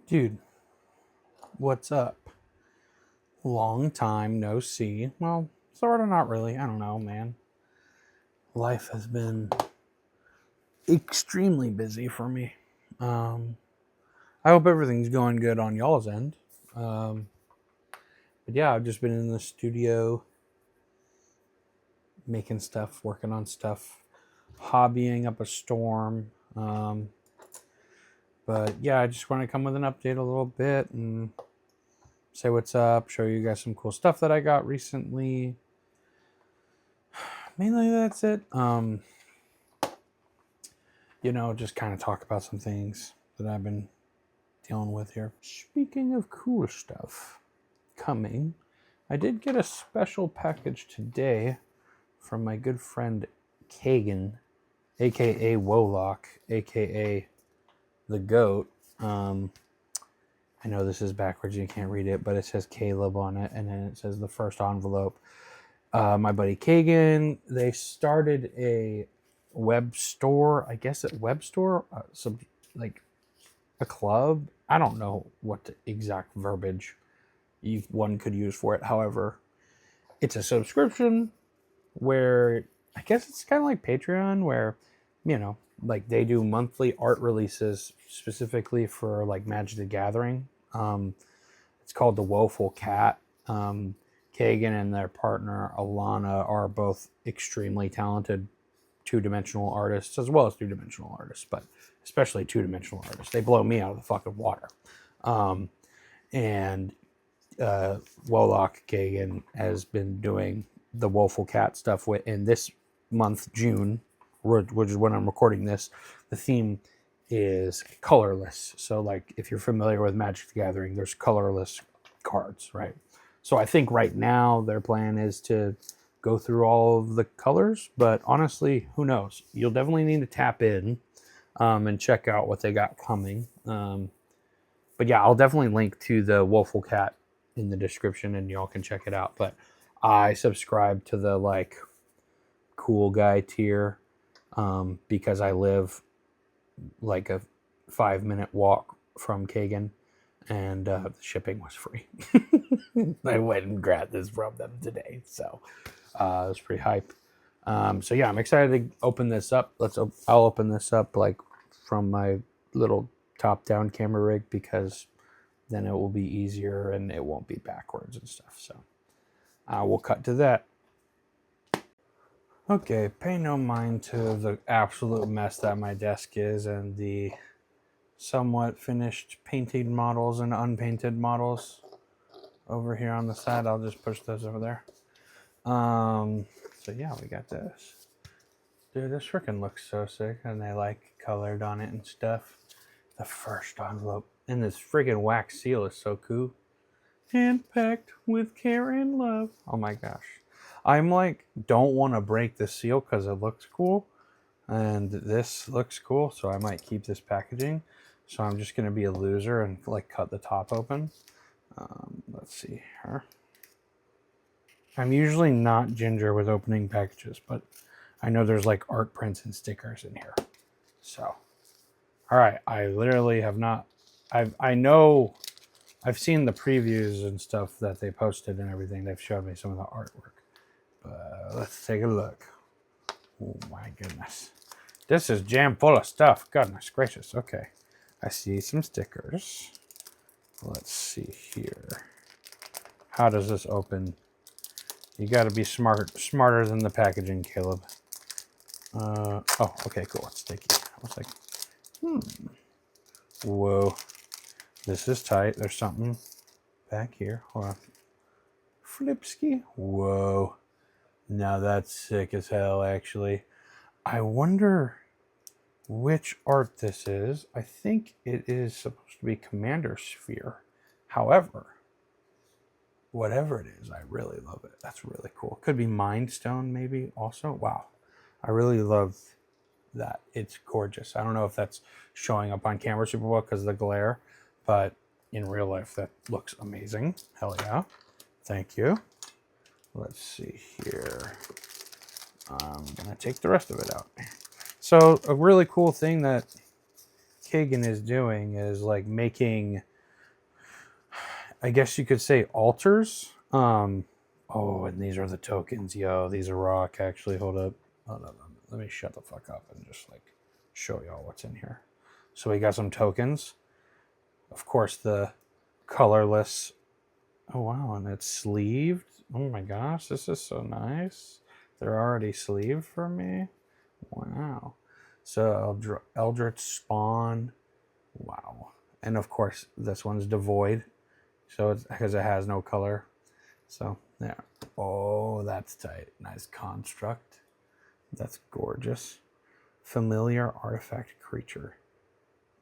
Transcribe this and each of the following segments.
Dude, what's up? Long time no see. Well, sort of, not really. I don't know, man. Life has been extremely busy for me. Um, I hope everything's going good on y'all's end. Um, but yeah, I've just been in the studio making stuff, working on stuff, hobbying up a storm. But yeah, I just want to come with an update a little bit and say what's up, show you guys some cool stuff that I got recently. Mainly that's it. Just kind of talk about some things that I've been dealing with here. Speaking of cool stuff coming, I did get a special package today from my good friend Caegan, aka Wolock, aka the Goat. I know this is backwards, you can't read it, but it says Caleb on it, and then it says the first envelope. My buddy Caegan, they started a web store, I guess a web store, like a club. I don't know what the exact verbiage one could use for it. However, it's a subscription where I guess it's kind of like Patreon, where like they do monthly art releases specifically for like Magic the Gathering. It's called the Woeful Cat. Caegan and their partner Alana are both extremely talented two-dimensional artists, as well as three-dimensional artists, but especially two-dimensional artists. They blow me out of the fucking water. And Wolock Caegan has been doing the Woeful Cat stuff in this month, June, which is when I'm recording this. The theme is colorless. So, like, if you're familiar with Magic the Gathering, there's colorless cards, right? So I think right now their plan is to go through all of the colors, but honestly, who knows? You'll definitely need to tap in and check out what they got coming. But yeah, I'll definitely link to the Woeful Cat in the description and y'all can check it out. But I subscribe to the like cool guy tier because I live like a 5-minute walk from Caegan, and the shipping was free. I went and grabbed this from them today, so it was pretty hype. So yeah, I'm excited to open this up. I'll open this up like from my little top-down camera rig because then it will be easier and it won't be backwards and stuff. So we'll cut to that. Okay, pay no mind to the absolute mess that my desk is and the somewhat finished painted models and unpainted models over here on the side. I'll just push those over there. So yeah, we got this. Dude, this freaking looks so sick, and they like colored on it and stuff. The first envelope, and this freaking wax seal is so cool. Hand-packed with care and love. Oh my gosh. I'm like, don't want to break the seal because it looks cool. And this looks cool, so I might keep this packaging. So I'm just going to be a loser and like cut the top open. Let's see here. I'm usually not ginger with opening packages, but I know there's like art prints and stickers in here. So, all right. I literally have not. I know I've seen the previews and stuff that they posted and everything. They've showed me some of the artwork. But let's take a look. Oh my goodness. This is jam full of stuff. Goodness gracious. Okay. I see some stickers. Let's see here. How does this open? You got to be smarter than the packaging, Caleb. Oh, okay, cool. It's sticky. I was like, whoa. This is tight. There's something back here. Hold on. Flipski. Whoa. Now that's sick as hell, actually. I wonder which art this is. I think it is supposed to be Commander Sphere. However, whatever it is, I really love it. That's really cool. Could be Mind Stone, maybe, also. Wow. I really love that. It's gorgeous. I don't know if that's showing up on camera super well because of the glare, but in real life, that looks amazing. Hell yeah. Thank you. Let's see here. I'm going to take the rest of it out. So a really cool thing that Caegan is doing is like making I guess you could say altars. Oh, and these are the tokens, yo. These are rock, actually. Hold up. Hold up. Let me shut the fuck up and just like show y'all what's in here. So we got some tokens. Of course, the colorless. Oh wow, and it's sleeved. Oh my gosh, this is so nice. They're already sleeved for me. Wow. So Eldritch Spawn. Wow. And of course, this one's devoid. So it's because it has no color. So there. Oh, that's tight. Nice construct. That's gorgeous. Familiar artifact creature.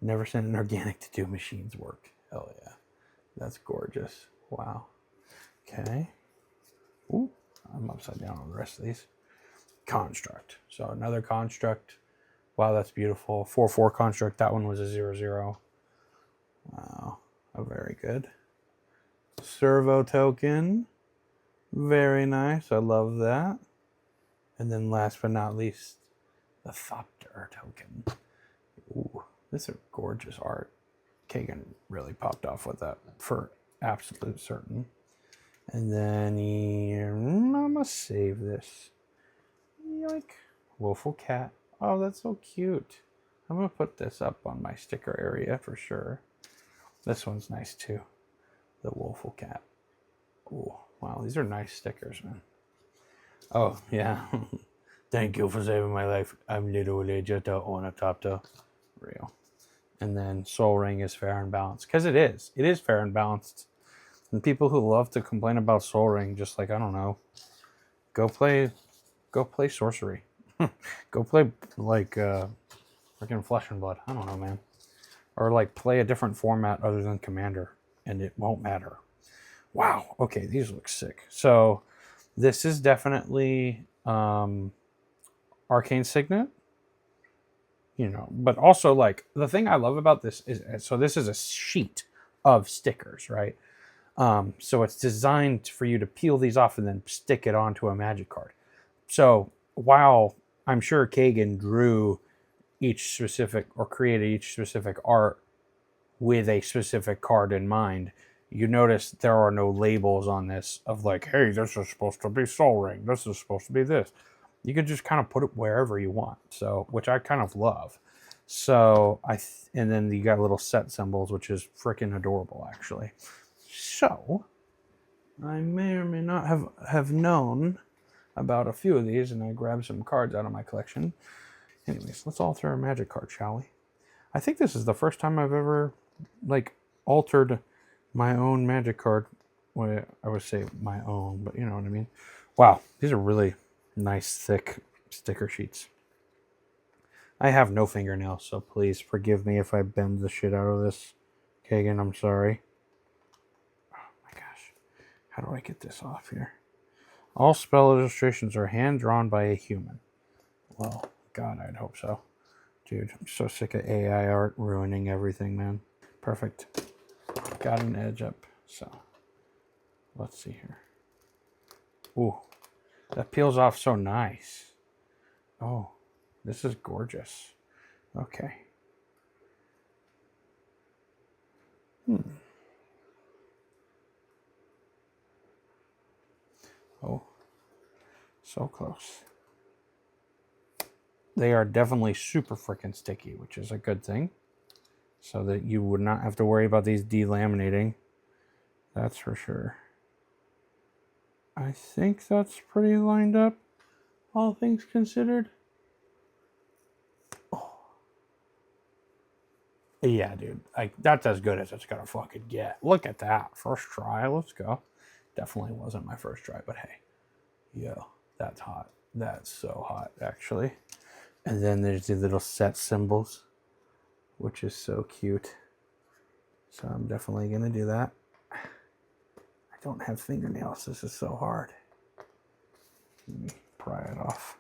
Never sent an organic to do machines work. Hell yeah. That's gorgeous. Wow. Okay. Ooh, I'm upside down on the rest of these. Construct. So another construct. Wow, that's beautiful. 4/4 construct. That one was a 0/0. Wow. Very good. Servo token. Very nice. I love that. And then last but not least, the Thopter token. Ooh, this is gorgeous art. Caegan really popped off with that for absolute certain. And then I'm gonna save this. Yoink. Woeful cat. Oh, that's so cute. I'm gonna put this up on my sticker area for sure. This one's nice too. The woeful cat. Oh, wow, these are nice stickers, man. Oh, yeah. Thank you for saving my life. I'm literally just on a top to real. And then Soul Ring is fair and balanced. Because it is. It is fair and balanced. And people who love to complain about Soul Ring, just like, I don't know, go play sorcery. Go play like freaking Flesh and Blood. I don't know, man. Or like play a different format other than Commander. And it won't matter. Wow. Okay, these look sick. So this is definitely Arcane Signet. You know, but also like the thing I love about this is, so this is a sheet of stickers, right? So it's designed for you to peel these off and then stick it onto a magic card. So while I'm sure Caegan drew each specific or created each specific art with a specific card in mind, you notice there are no labels on this of like, hey, this is supposed to be Soul Ring. This is supposed to be this. You can just kind of put it wherever you want. So, which I kind of love. So and then you got little set symbols, which is freaking adorable, actually. So I may or may not have known about a few of these, and I grabbed some cards out of my collection. Anyways, let's alter a magic card, shall we? I think this is the first time I've ever like altered my own magic card. Well, I would say my own, but you know what I mean. Wow, these are really nice, thick sticker sheets. I have no fingernails, so please forgive me if I bend the shit out of this. Caegan, I'm sorry. Oh my gosh. How do I get this off here? All spell illustrations are hand-drawn by a human. Well, God, I'd hope so. Dude, I'm so sick of AI art ruining everything, man. Perfect. Got an edge up, so let's see here. Ooh, that peels off so nice. Oh, this is gorgeous. Okay. Oh, so close. They are definitely super freaking sticky, which is a good thing. So that you would not have to worry about these delaminating. That's for sure. I think that's pretty lined up, all things considered. Oh. Yeah, dude. Like, that's as good as it's gonna fucking get. Look at that. First try. Let's go. Definitely wasn't my first try, but hey. Yo, that's hot. That's so hot, actually. And then there's the little set symbols, which is so cute. So I'm definitely gonna do that. I don't have fingernails. This is so hard. Let me pry it off.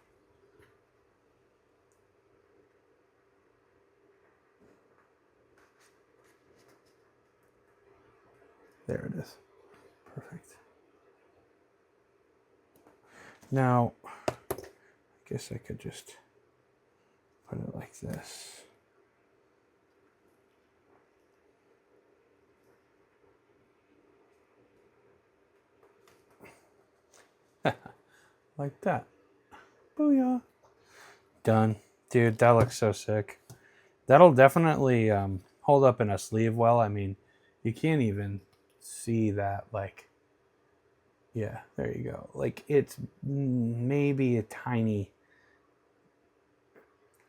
There it is. Perfect. Now, I guess I could just put it like this. like that. Booyah. Done. Dude, that looks so sick. That'll definitely hold up in a sleeve well. I mean, you can't even see that, like, yeah, there you go. Like, it's maybe a tiny,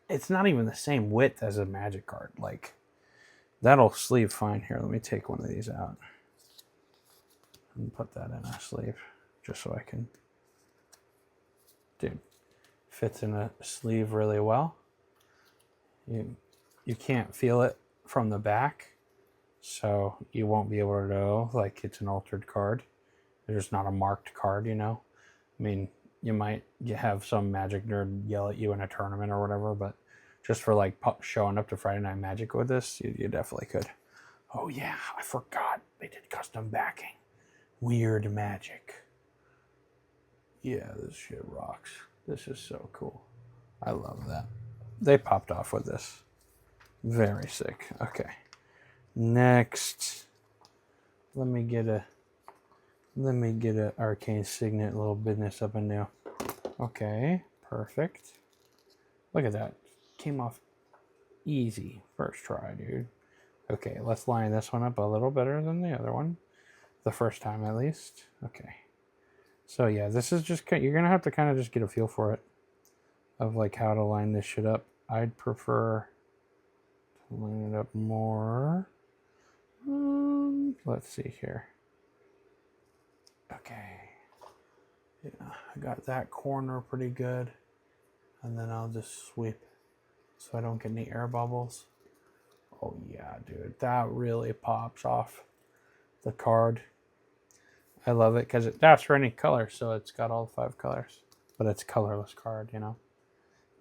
it's not even the same width as a magic card. Like, that'll sleeve fine. Here, let me take one of these out and put that in a sleeve just so I can, dude, fits in a sleeve really well. You can't feel it from the back, so you won't be able to know like it's an altered card. There's not a marked card, you know. I mean, you might have some magic nerd yell at you in a tournament or whatever, but just for like showing up to Friday Night Magic with this, you definitely could. Oh yeah, I forgot they did custom backing. Weird magic. Yeah, this shit rocks. This is so cool. I love that. They popped off with this. Very sick. Okay. Next, let me get a arcane signet little business up in there. Okay, perfect. Look at that. Came off easy first try, dude. Okay, let's line this one up a little better than the other one. The first time at least. Okay. So yeah, this is just, you're gonna have to kind of just get a feel for it of like how to line this shit up. I'd prefer to line it up more. Let's see here. Okay. Yeah, I got that corner pretty good. And then I'll just sweep so I don't get any air bubbles. Oh yeah, dude, that really pops off the card. I love it because that's for any color, so it's got all 5 colors. But it's a colorless card, you know?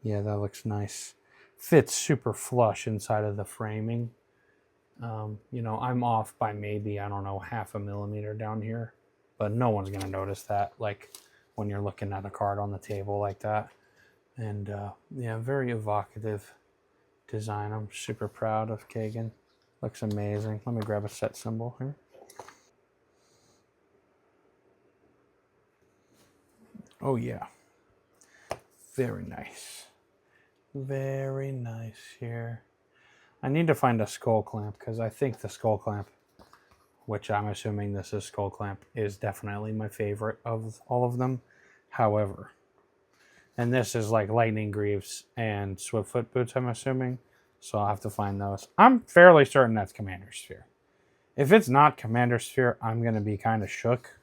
Yeah, that looks nice. Fits super flush inside of the framing. You know, I'm off by maybe, I don't know, 0.5 millimeter down here. But no one's going to notice that, like, when you're looking at a card on the table like that. And, yeah, very evocative design. I'm super proud of Caegan. Looks amazing. Let me grab a set symbol here. Oh, yeah. Very nice. Very nice here. I need to find a skull clamp because I think the skull clamp, which I'm assuming this is skull clamp, is definitely my favorite of all of them. However, and this is like lightning greaves and swiftfoot boots, I'm assuming. So I'll have to find those. I'm fairly certain that's Commander Sphere. If it's not Commander Sphere, I'm going to be kind of shook.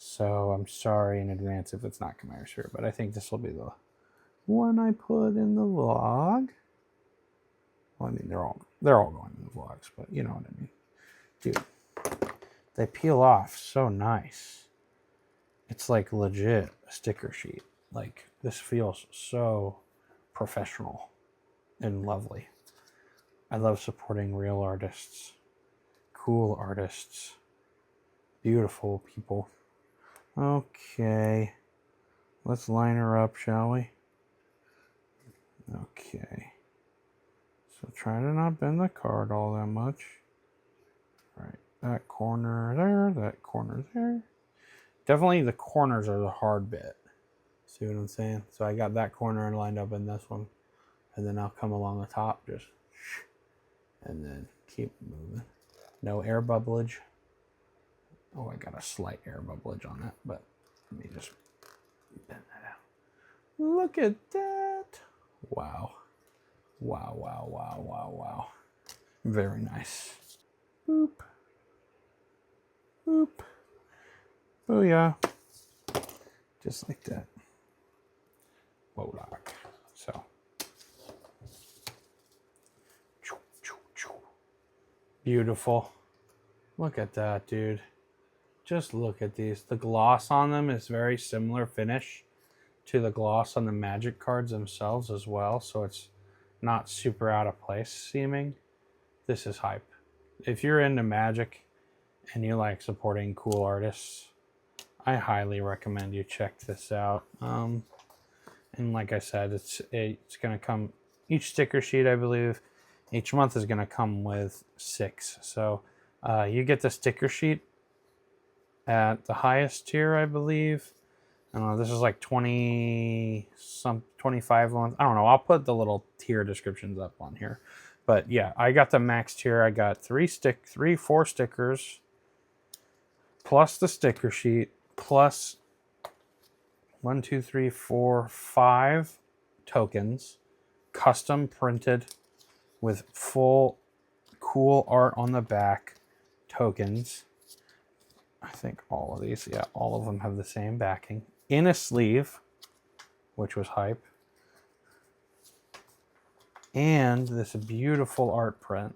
So I'm sorry in advance if it's not Commander Sphere, but I think this will be the one I put in the vlog. Well, I mean, they're all going in the vlogs, but you know what I mean. Dude, they peel off so nice. It's like legit a sticker sheet. Like, this feels so professional and lovely. I love supporting real artists, cool artists, beautiful people. Okay, let's line her up, shall we? Okay. So try to not bend the card all that much. All right, that corner there, that corner there. Definitely the corners are the hard bit. See what I'm saying? So I got that corner lined up in this one. And then I'll come along the top, just, and then keep moving. No air bubblage. Oh, I got a slight air bubblage on that, but let me just bend that out. Look at that. Wow. Wow, wow, wow, wow, wow. Very nice. Boop. Boop. Booyah. Just like that. Whoa, lock. So. Beautiful. Look at that, dude. Just look at these. The gloss on them is very similar finish to the gloss on the magic cards themselves as well. So it's not super out of place seeming. This is hype. If you're into magic and you like supporting cool artists, I highly recommend you check this out. And like I said, it's going to come, each sticker sheet, I believe, each month is going to come with 6. So you get the sticker sheet at the highest tier, I believe. I don't know, this is like 25 months. I don't know. I'll put the little tier descriptions up on here. But yeah, I got the max tier. I got 4 stickers, plus the sticker sheet, plus 1, 2, 3, 4, 5 tokens, custom printed with full cool art on the back tokens. I think all of these, yeah, all of them have the same backing. In a sleeve, which was hype. And this beautiful art print.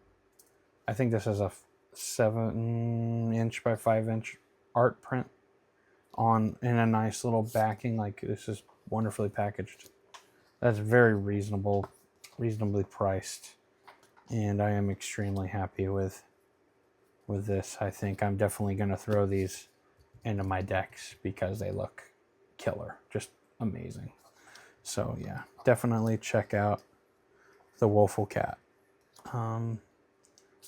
I think this is a 7-inch by 5-inch art print in a nice little backing. Like, this is wonderfully packaged. That's very reasonably priced. And I am extremely happy with this. I think I'm definitely going to throw these into my decks because they look killer, just amazing. So yeah, definitely check out the Woeful Cat. I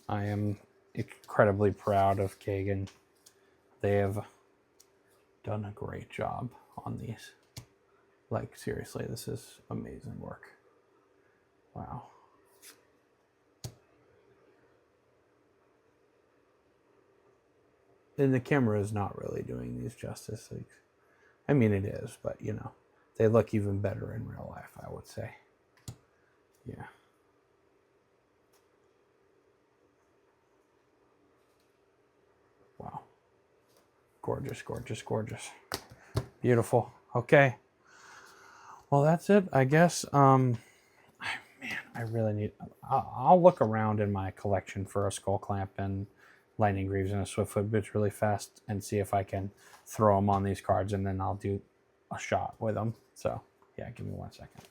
am incredibly proud of Caegan. They have done a great job on these. Like, seriously, this is amazing work. Wow. And the camera is not really doing these justice. Like, I mean, it is, but you know, they look even better in real life, I would say. Yeah. Wow. Gorgeous, gorgeous, gorgeous. Beautiful. Okay. Well, that's it, I guess. Man, I really need... I'll look around in my collection for a skull clamp and lightning greaves and a swiftfoot boots really fast and see if I can throw them on these cards, and then I'll do a shot with them. So, yeah, give me 1 second.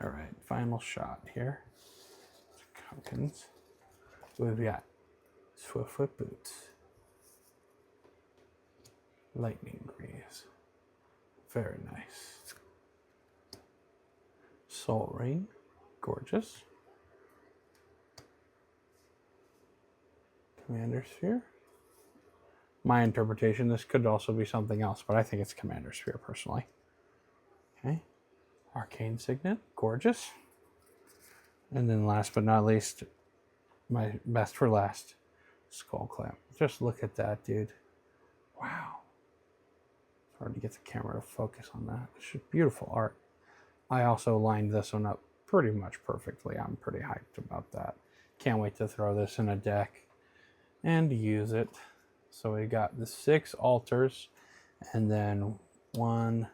All right, final shot here. Tokens. We've got swiftfoot boots, lightning greaves, very nice. Soul ring, gorgeous. Commander Sphere. My interpretation, this could also be something else, but I think it's Commander Sphere personally. Okay. Arcane Signet, gorgeous. And then last but not least, my best for last, Skull Clamp. Just look at that, dude. Wow. It's hard to get the camera to focus on that. It's just beautiful art. I also lined this one up pretty much perfectly. I'm pretty hyped about that. Can't wait to throw this in a deck and use it. So we got the 6 altars, and then 1,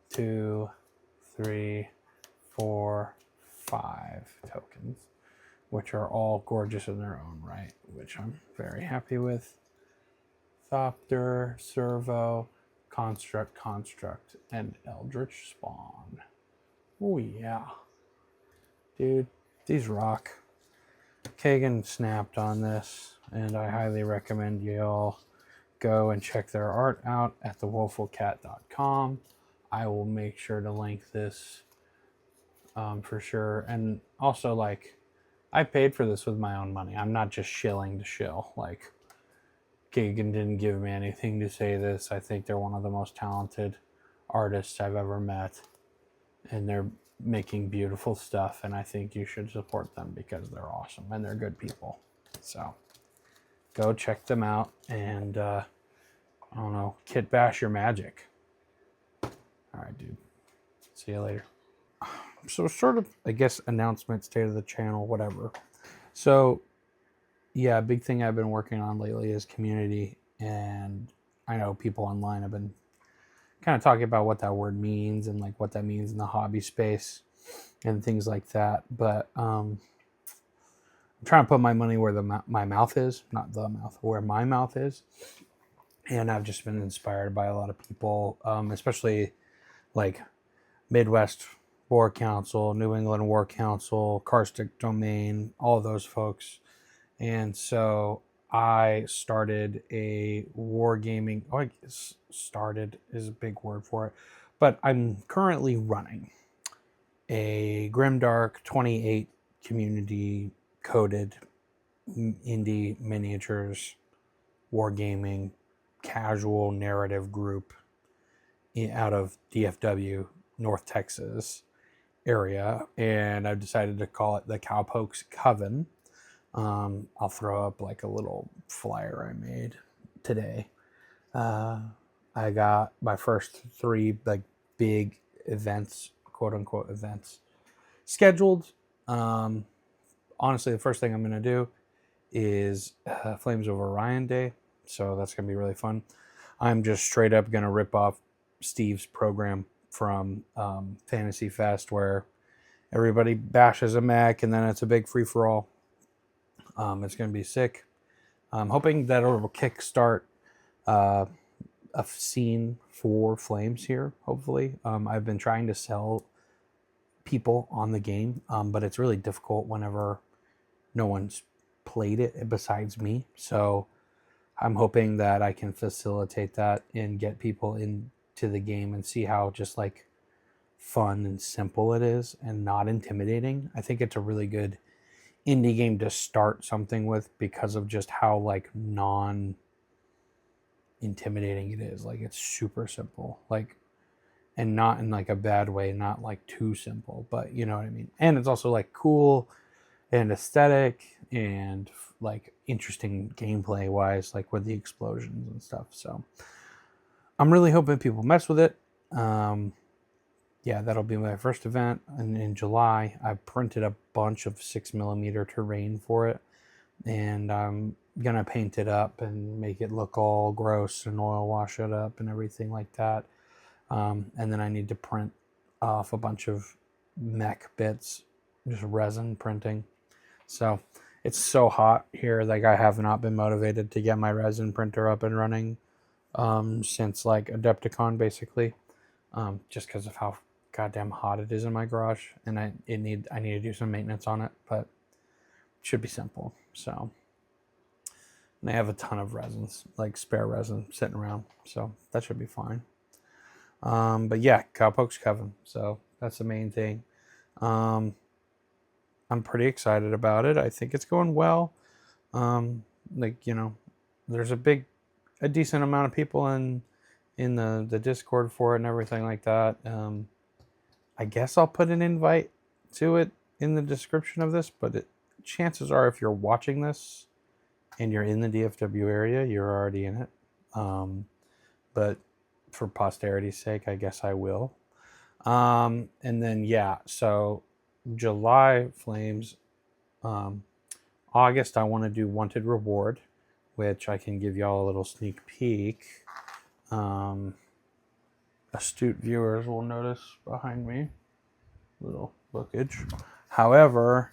2, 3, 4, 5 tokens, which are all gorgeous in their own right, which I'm very happy with. Thopter, Servo, Construct, and Eldritch Spawn. Oh yeah. Dude, these rock. Caegan snapped on this, and I highly recommend you all go and check their art out at thewoefulcat.com. I will make sure to link this for sure. And also, like, I paid for this with my own money. I'm not just shilling to shill. Like, Caegan didn't give me anything to say this. I think they're one of the most talented artists I've ever met, and they're making beautiful stuff, and I think you should support them because they're awesome and they're good people. So go check them out, and I don't know, kitbash your magic. All right, dude. See you later. So sort of, I guess, announcement, state of the channel, whatever. So yeah, a big thing I've been working on lately is community, and I know people online have been kind of talking about what that word means and like what that means in the hobby space and things like that. But I'm trying to put my money where my mouth is, not the mouth, where my mouth is. And I've just been inspired by a lot of people, especially like Midwest War Council, New England War Council, Karstic Domain, all of those folks. And so I started a wargaming. Oh, I guess started is a big word for it, but I'm currently running a grimdark 28 community coded indie miniatures wargaming casual narrative group, out of DFW, North Texas area, and I've decided to call it the Cowpokes Coven. I'll throw up like a little flyer I made today. I got my first 3 like big events, quote unquote events, scheduled. Honestly, the first thing I'm going to do is Flames Over Orion Day, so that's going to be really fun. I'm just straight up going to rip off Steve's program from Fantasy Fest, where everybody bashes a mech and then it's a big free-for-all. It's going to be sick. I'm hoping that it'll kickstart a scene for Flames here, hopefully. I've been trying to sell people on the game, but it's really difficult whenever no one's played it besides me. So I'm hoping that I can facilitate that and get people into the game and see how just like fun and simple it is and not intimidating. I think it's a really good indie game to start something with because of just how like non intimidating it is. Like it's super simple, like, and not in like a bad way, not like too simple, but you know what I mean. And it's also like cool and aesthetic and like interesting gameplay wise, like with the explosions and stuff. So I'm really hoping people mess with it. Yeah, that'll be my first event. And in July, I printed a bunch of 6mm terrain for it, and I'm gonna paint it up and make it look all gross and oil wash it up and everything like that. And then I need to print off a bunch of mech bits, just resin printing. So it's so hot here, like I have not been motivated to get my resin printer up and running since like Adepticon, basically, just because of how goddamn hot it is in my garage, and I need to do some maintenance on it, but it should be simple. So, and I have a ton of resins, like spare resin sitting around, so that should be fine. But yeah, Cowpokes Coven. So that's the main thing. I'm pretty excited about it. I think it's going well. Like, you know, there's a decent amount of people in the Discord for it and everything like that. I guess I'll put an invite to it in the description of this, but chances are if you're watching this and you're in the DFW area, you're already in it. But for posterity's sake, I guess I will. And then, yeah, so July Flames, August, I want to do Wanted Reward, which I can give y'all a little sneak peek. Astute viewers will notice behind me little bookage. However,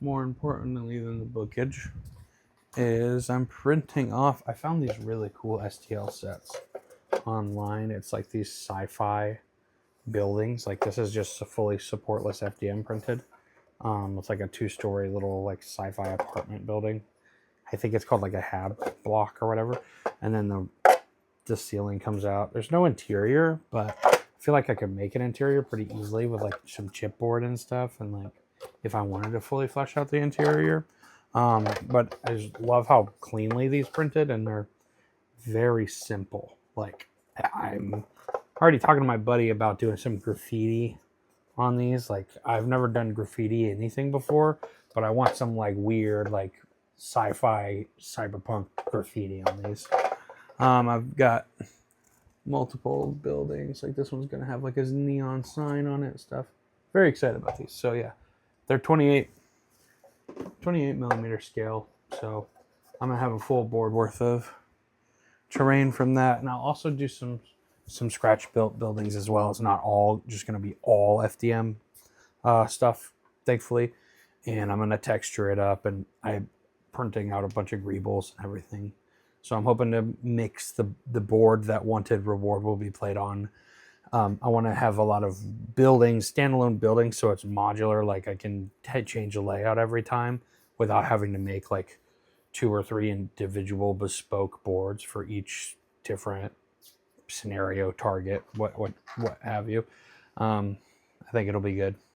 more importantly than the bookage is I'm printing off. I found these really cool STL sets online. It's like these sci-fi buildings. Like this is just a fully supportless FDM printed. It's like a 2-story little like sci-fi apartment building. I think it's called like a hab block or whatever. And then the ceiling comes out. There's no interior, but I feel like I could make an interior pretty easily with like some chipboard and stuff, and like if I wanted to fully flesh out the interior. But I just love how cleanly these printed, and they're very simple. Like I'm already talking to my buddy about doing some graffiti on these. Like I've never done graffiti anything before, but I want some like weird like sci-fi cyberpunk graffiti on these. I've got multiple buildings. Like this one's gonna have like a neon sign on it and stuff. Very excited about these. So yeah, they're 28mm scale. So I'm gonna have a full board worth of terrain from that, and I'll also do some scratch built buildings as well. It's not all just gonna be all FDM stuff, thankfully. And I'm gonna texture it up, and I'm printing out a bunch of greebles and everything. So I'm hoping to mix the board that Wanted Reward will be played on. I want to have a lot of buildings, standalone buildings, so it's modular. Like I can change the layout every time without having to make like 2 or 3 individual bespoke boards for each different scenario, target, what have you. I think it'll be good.